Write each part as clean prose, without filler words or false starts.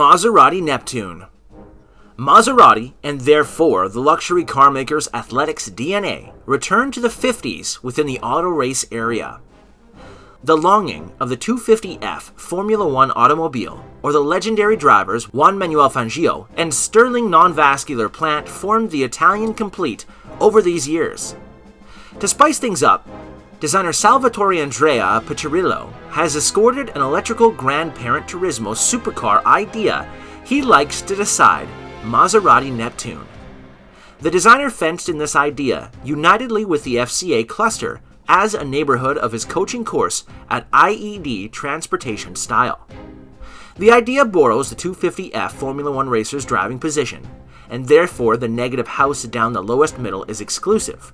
Maserati Neptune. Maserati, and therefore the luxury carmaker's athletics DNA, returned to the 50s within the auto race area. The longing of the 250F Formula One automobile, or the legendary drivers Juan Manuel Fangio and Stirling nonvascular plant formed the Italian complete over these years. To spice things up, designer Salvatoreandrea Piccirillo has escorted an electrical grandparent Turismo supercar idea he likes to decide, Maserati Neptune. The designer fenced in this idea unitedly with the FCA cluster as a neighborhood of his coaching course at IED Transportation style. The idea borrows the 250F Formula One racer's driving position, and therefore the negative house down the lowest middle is exclusive.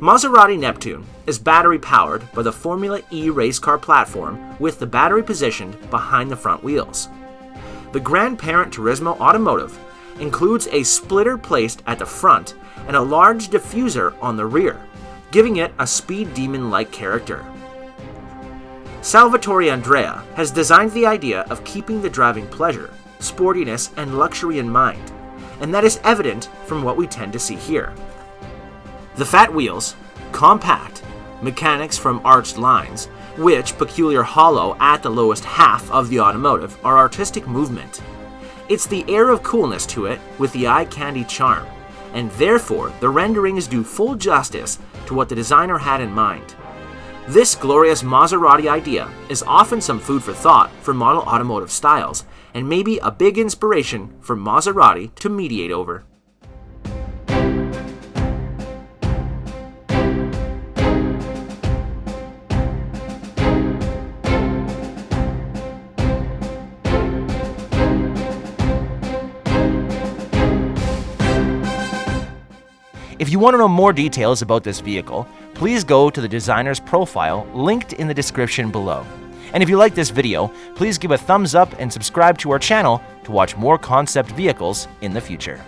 Maserati Neptune is battery-powered by the Formula E race car platform with the battery positioned behind the front wheels. The grandparent Turismo Automotive includes a splitter placed at the front and a large diffuser on the rear, giving it a speed demon-like character. Salvatoreandrea has designed the idea of keeping the driving pleasure, sportiness, and luxury in mind, and that is evident from what we tend to see here. The fat wheels, compact, mechanics from arched lines, which peculiar hollow at the lowest half of the automotive, are artistic movement. It's the air of coolness to it with the eye-candy charm, and therefore the renderings do full justice to what the designer had in mind. This glorious Maserati idea is often some food for thought for model automotive styles, and maybe a big inspiration for Maserati to mediate over. If you want to know more details about this vehicle, please go to the designer's profile linked in the description below. And if you like this video, please give a thumbs up and subscribe to our channel to watch more concept vehicles in the future.